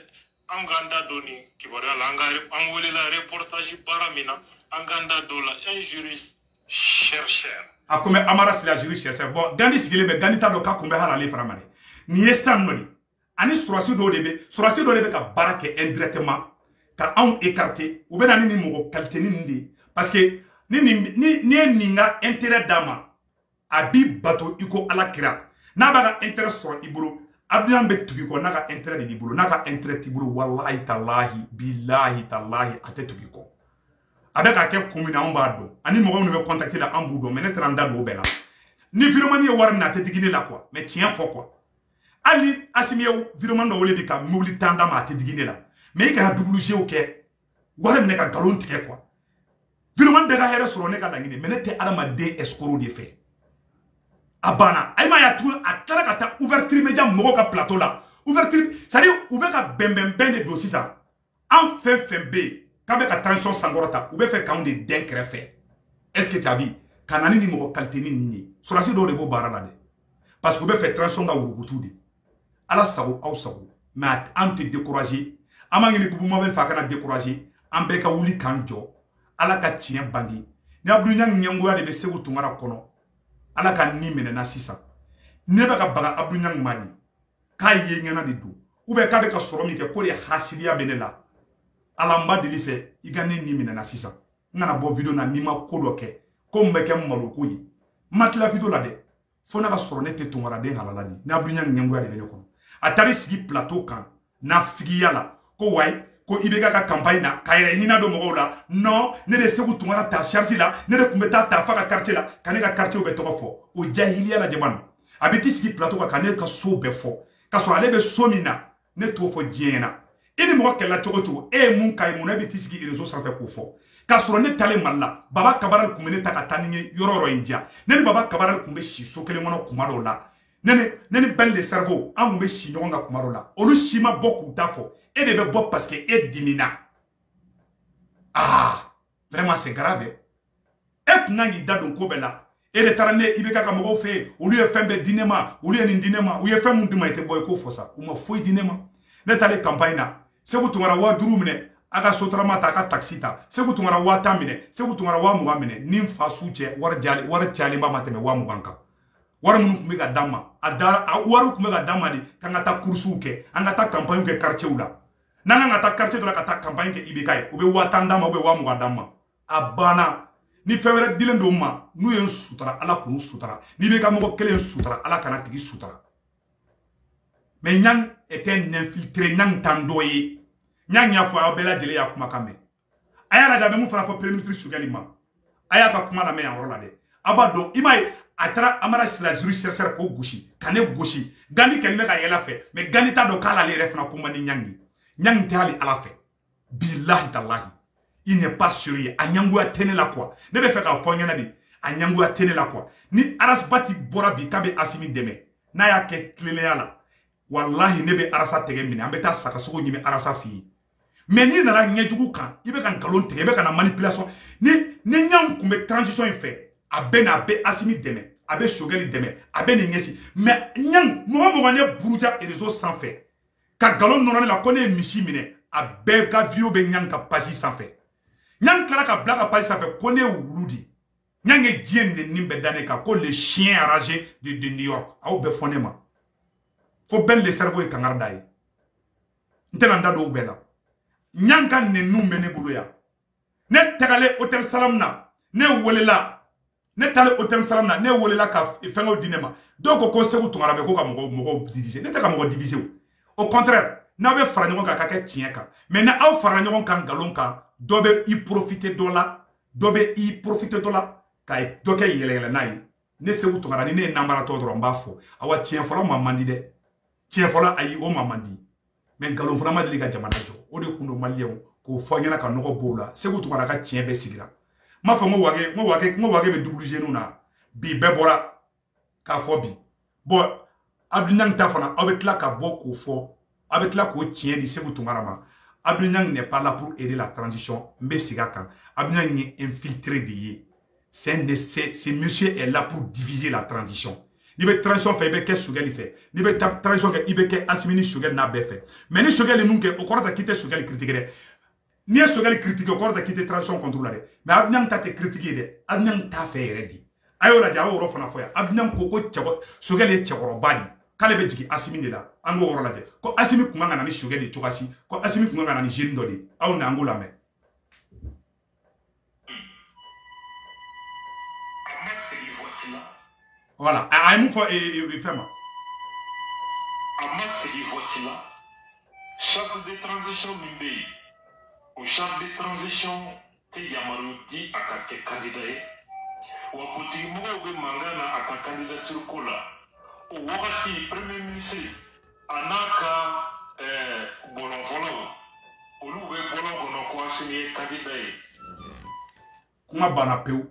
anganda doni ki bara la ngole la reportage baramina anganda dola un juriste chercheur akome amara sila juriste chercheur bon gandi sigile me gandi ta do ka kumbe hala le framane ni ye san nodi ani surasi do de ka barake indirectement ka on écarter ou ben ni mo qualité ni ndi parce que ni ninga intérêt dama abi bato iko ala kira na baga intérêt so ibulu abdian be tugi ko naka intérêt de ibulu naka intérêt ibulu wallahi tallahi billahi tallahi atetugi ko abeka ke kumina on ba do ani mo ngone be contacter la ambu do mais netra nda do bela ni virement ni war na tetigine la quoi mais tien fo quoi ali asimi virement do wole bika mobili tanda ma tetigine la mais ka double ok war me ka galon tike quoi virement de ga here soro ne ka dangine mais nete adama de escoro de fait abana ayma ya tu atala ka ta ouverture média mo ka plateau là ouverture ça dit ou be ka bembem de dossier ça en fin b quand be ka transition sangorota ou be fait quand de denkre fait est-ce que tu as vu kanani ni mo qualité ni surasi do de bo barala de parce que be fait transition ga wurugutu de ala sago aw sago mais an te décourager ama ngini bubu mo be fa kana décourager an be ka wuli kanjo ala ka tien bandi ni abdu nyang nyangoya de be segu tungara kono ala ka ni menena sisa ne be ka baga abdu nyang mali ka ye ngana de do ou be ka be ka soro mi ke ko de hasilia benela ala mba deli fe igane ni menena sisa ngana bo video na ni ma kodo ke ko mbeke maloko yi matla video la de fona ka soro ne te tungara de halala ni na abdu nyang nyangoya de be ne kono atari sigi plateau kan na figiyala ko way ko ibeka ka campagne na kayre hina do mo la non ne de segu tungara ta charge la ne de kumbeta ta fa ka quartier la kaneka quartier be to fo o jahiliya la jaman abiti sigi plateau ka kaneka so be fo ka so ale be somina ne to fo jiena ini mo kella chogo e mun kay mun abiti sigi réseau sans fait ko fo ka so ne tale malla baba kabaral kumene ta ka taninge yororo india ne baba kabaral kumbe shi so kele mono kumaro la nene ben de cerveau an be shi nyonga kumaro la olu shima boku tafo et de be parce que et dimina ah vraiment c'est grave et nangi dadon ko bela et de tarane ibeka ka mo fe olu e fembe dinema olu e ndinema u e fem nduma ite boy ko fosa uma foi dinema ne tale campagne na se ko tungara wa duru mine aga sotrama ta ka taxita se ko tungara wa tamine se ko tungara wa muga mine nim fa suche war jali ba mateme wa muganka war munu kumbe ga dama adara waru kumbe ga dama di kangata kursu ke angata campagne ke quartier ula nanga ngata quartier dola kata campagne ke ibikai ube watanda ma ube wa muga dama abana ni fewere dilendo ma nu yen sutara ala kunu sutara ni be ka mo kelen sutara ala kana tigi sutara mais nyang était infiltré nyang tandoye nyang ya fo abela jele ya kuma kame aya la da me mu fana fo premier ministre sugalima aya ka kuma la me ya worola de abado imai atara amara sila juri chercher ko gushi kane gushi gani kelme ka yela fe mais gani ta do kala le refna kuma ni nyangi nyang tali ala fe billahi tallahi il n'est pas sérieux anyangu atene la quoi ne be fe ka fo nyana di anyangu atene la quoi ni arasbati bora bi kabe asimi deme na ya ke klele yala wallahi ne be arasa tege mine ambe ta saka soko nyime arasa fi mais ni na nyejugu kan ibe kan galon tege be kan manipulation ni nyang kumbe transition fait abe na be asimi deme abe shogeli deme abe ni ngesi mais nyang mo ne buruja réseau sans fait ka galon non la connaît michi mine abe ka vio be nyang ka pasi sans fait nyang klara ka blaga pasi sans fait connaît wuludi nyang e dien ne nimbe dane ka ko les chiens enragés de New York a be fonema fo ben le cerveau e kangardaï ntenanda do bela nyang kan ne numbe ne buluya ne tagale hotel salamna ne wolela ne tale hotel salamna ne wolela ka fengo dinema donc ko segu tungara be ko ka mo diviser ne ta ka mo diviser au contraire na be fara nyon ka ka tien ka mais na aw fara nyon kan galon ka do be y profiter dola do be y profiter dola kay do ke yele nay ne segu tungara ni ne nambara to dro mbafo awa tien fola mamandi de tien fola ayi o mamandi mais galon fola ma de ga jamana jo o de kundo malien ko fanyana ka no bola segu tungara ka tien be sigira ma fa mo wage be double genu na bi be bora ka fo bi bo abdounyang ta fana avec la ka boko fo avec la ko tien di segu tungara ma abdounyang n'est pas là pour aider la transition mbe siga kan abdounyang ni infiltré de yi c'est monsieur est là pour diviser la transition ni be transition fait be ke sugali fait ni be transition ke ibeke asimini sugali na be fait mais ni sugali nunke o korata kite sugali critiquer ni est sugali critiquer o korata kite transition contrôler mais abdounyang ta te critiquer de abdounyang ta fait redi ayo la jawo ro fana foya abdounyang ko ko sugali chekoro badi k'ale bɛ jigin Asimi de la an k'o yɔrɔ lajɛ ko Asimi kun kan ka na ni sokɛ de cogoyasi ko Asimi kun kan ka na ni jeune dɔ de aw na an k'o lamɛn. Voilà a ye mun fɔ fɛn ma. A ma sigi voici la charte de transition min bɛ yen o charte de transition tɛ yamaruya di a ka kɛ candidat ye wa politigimɔgɔw bɛ mankan na a ka candidature ko la o wagati premier ministre a n'a ka bɔlɔnfɔlaw olu bɛ bɔlɔn kɔnɔ ko Asimi ye candidat ye. Kuma banna pewu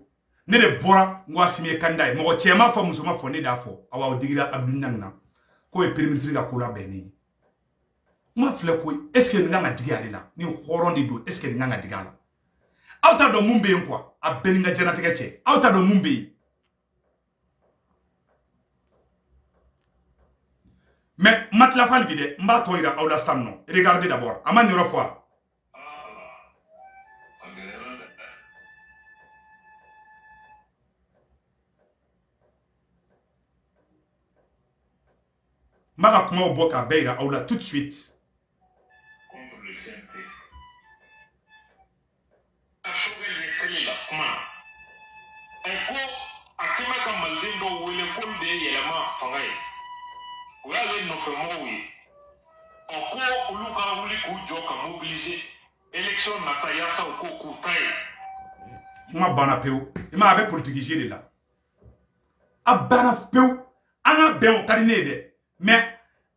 ne de bɔra n ko Asimi ye candidat ye mɔgɔ cɛ ma fɔ muso ma fɔ ne d'a fɔ awa o digira Abdou Niang na ko ye premier ministre ka ko la bɛnnen ye. Kuma filɛ ko est ce que nin kan ka digi ale la ni hɔrɔn de don est ce que nin kan ka digi a la aw t'a dɔn mun bɛ yen quoi a bɛɛ ni n ka diɲɛlatigɛ cɛ aw t'a dɔn mun bɛ yen mais n ma tila fali bi dɛ n b'a tɔ yira aw la sisan nɔ regardez d'abord a ma nin yɔrɔ fɔ wa. n b'a ka kumaw bɔ k'a bɛɛ yira aw la tout de suite. Contre le CNT. A sokɛ ye télé la kuma na ko a kɛmɛ ka maliden dɔw wele k'olu de ye yɛlɛma fanga ye o y'ale nɔfɛmɔgɔw ye ko olu ka wuli k'u jɔ ka mobiliser élection nata yaasa u ko k'u ta ye. Kuma banna pewu i ma a bɛ politique de la a banna pewu an ka bɛn o ka di ne ye dɛ mais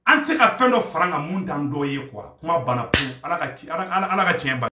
an tɛ se ka fɛn dɔ fara an ka mun t'an dɔ ye quoi kuma banna pewu ala ka tiɲɛ ban.